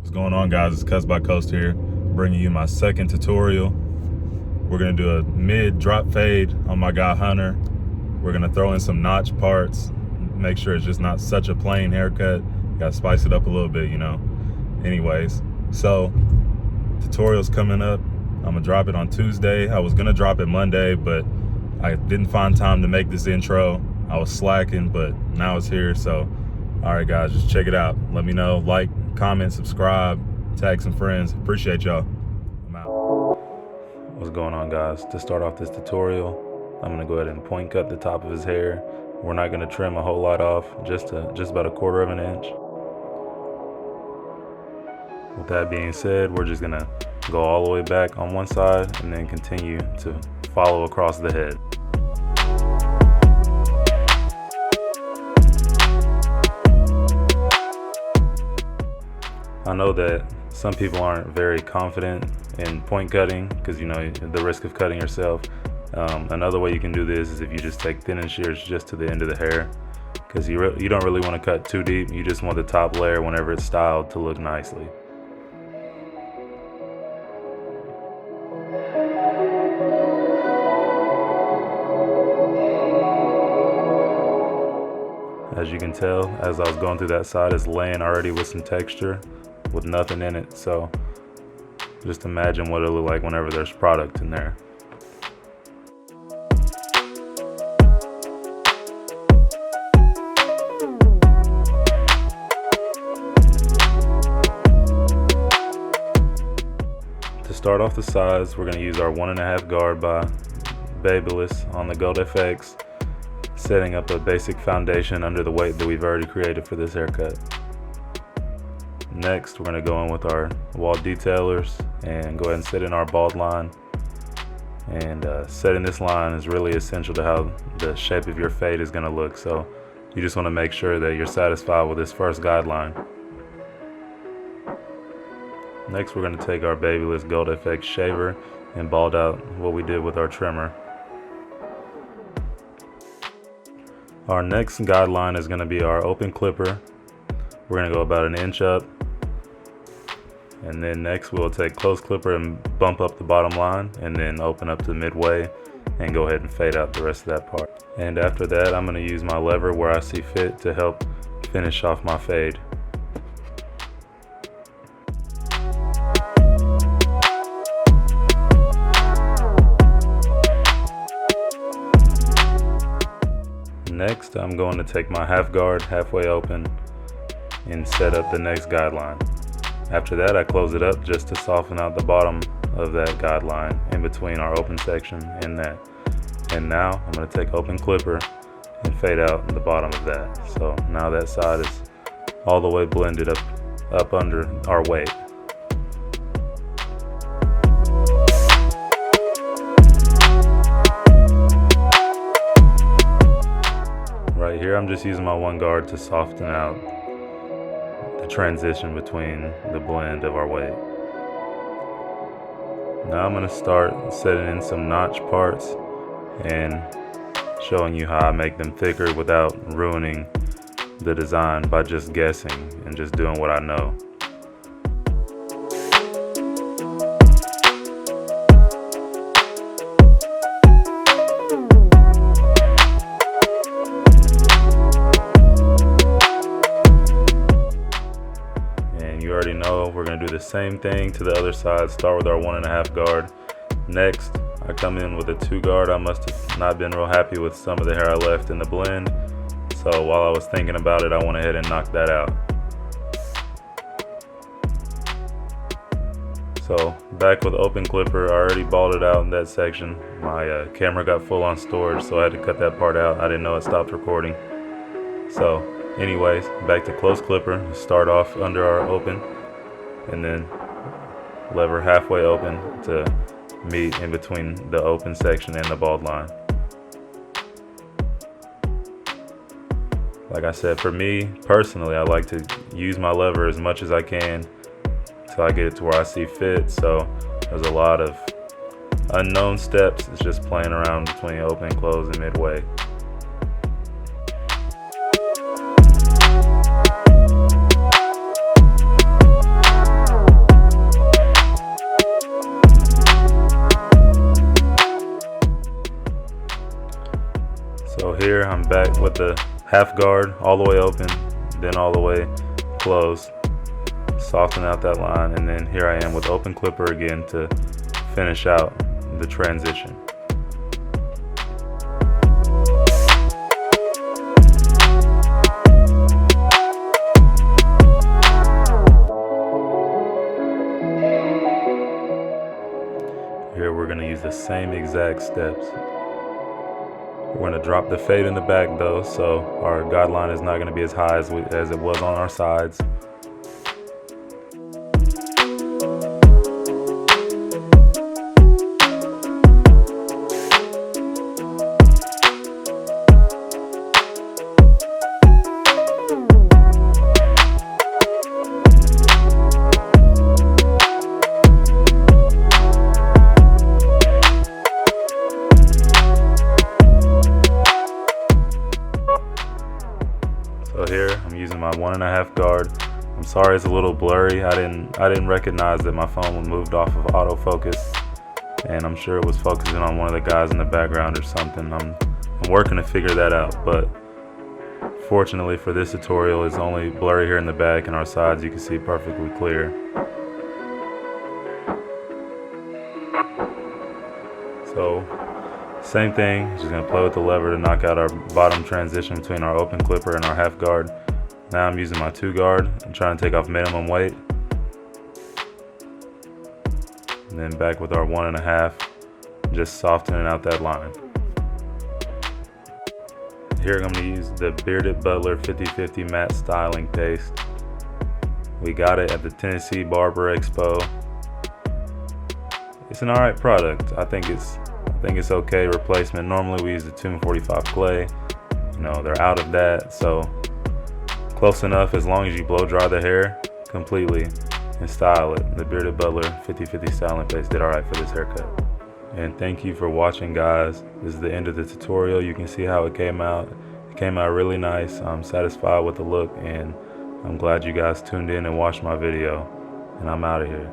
What's going on, guys? It's Cuts by Coast here, bringing you my second tutorial. We're gonna do a mid drop fade on my guy Hunter. We're gonna throw in some notch parts, make sure it's just not such a plain haircut. Gotta spice it up a little bit, you know. Anyways, so tutorial's coming up. I'm gonna drop it on Tuesday. I was gonna drop it Monday, but I didn't find time to make this intro. I was slacking, but now it's here. So, all right, guys, just check it out. Let me know, like, comment, subscribe, tag some friends. Appreciate y'all. I'm out. What's going on, guys? To start off this tutorial, I'm gonna go ahead and point cut the top of his hair. We're not gonna trim a whole lot off, just about a 1/4 of an inch. With that being said, we're just gonna go all the way back on one side and then continue to follow across the head. I know that some people aren't very confident in point cutting because, you know, the risk of cutting yourself. Another way you can do this is if you just take thinning shears just to the end of the hair, because you don't really want to cut too deep. You just want the top layer whenever it's styled to look nicely. As you can tell, as I was going through that side, it's laying already with some texture with nothing in it. So just imagine what it'll look like whenever there's product in there. To start off the sides, we're going to use our 1.5 guard by Babyliss on the Gold FX, setting up a basic foundation under the weight that we've already created for this haircut. Next, we're going to go in with our wall detailers and go ahead and set in our bald line. And setting this line is really essential to how the shape of your fade is going to look. So you just want to make sure that you're satisfied with this first guideline. Next, we're going to take our Babyliss Gold FX shaver and bald out what we did with our trimmer. Our next guideline is going to be our open clipper. We're going to go about 1 inch up. And then next we'll take close clipper and bump up the bottom line, and then open up to midway and go ahead and fade out the rest of that part. And after that, I'm going to use my lever where I see fit to help finish off my fade. Next, I'm going to take my half guard halfway open and set up the next guideline. After that, I close it up just to soften out the bottom of that guideline in between our open section and that. And now I'm going to take open clipper and fade out the bottom of that. So now that side is all the way blended up under our weight. Right here, I'm just using my 1 guard to soften out the transition between the blend of our weight. Now I'm going to start setting in some notch parts and showing you how I make them thicker without ruining the design by just guessing and just doing what I know. You already know we're going to do the same thing to the other side. Start with our 1.5 guard. Next, I come in with a 2 guard. I must have not been real happy with some of the hair I left in the blend. So while I was thinking about it, I went ahead and knocked that out. So back with open clipper, I already balded out in that section. My camera got full on storage, so I had to cut that part out. I didn't know it stopped recording. So anyways, back to close clipper. Start off under our open and then lever halfway open to meet in between the open section and the bald line. Like I said, for me personally, I like to use my lever as much as I can until I get it to where I see fit. So there's a lot of unknown steps. It's just playing around between open, close, and midway. with the half guard all the way open, then all the way closed, soften out that line, and then here I am with open clipper again to finish out the transition. Here we're going to use the same exact steps. We're going to drop the fade in the back though, so our guideline is not going to be as high as it was on our sides. So here I'm using my 1.5 guard. I'm sorry it's a little blurry. I didn't recognize that my phone moved off of autofocus, and I'm sure it was focusing on one of the guys in the background or something. I'm working to figure that out, but fortunately for this tutorial, it's only blurry here in the back, and our sides you can see perfectly clear. So same thing, just gonna play with the lever to knock out our bottom transition between our open clipper and our half guard. Now I'm using my 2 guard. I'm trying to take off minimum weight. And then back with our 1.5, just softening out that line. Here I'm gonna use the Bearded Butler 50/50 matte styling paste. We got it at the Tennessee Barber Expo. It's an alright product. I think it's okay replacement. Normally we use the Tune 45 clay. You know, they're out of that, so close enough as long as you blow dry the hair completely and style it. The Bearded Butler 50/50 styling paste did alright for this haircut. And thank you for watching, guys. This is the end of the tutorial. You can see how it came out. It came out really nice. I'm satisfied with the look, and I'm glad you guys tuned in and watched my video. And I'm out of here.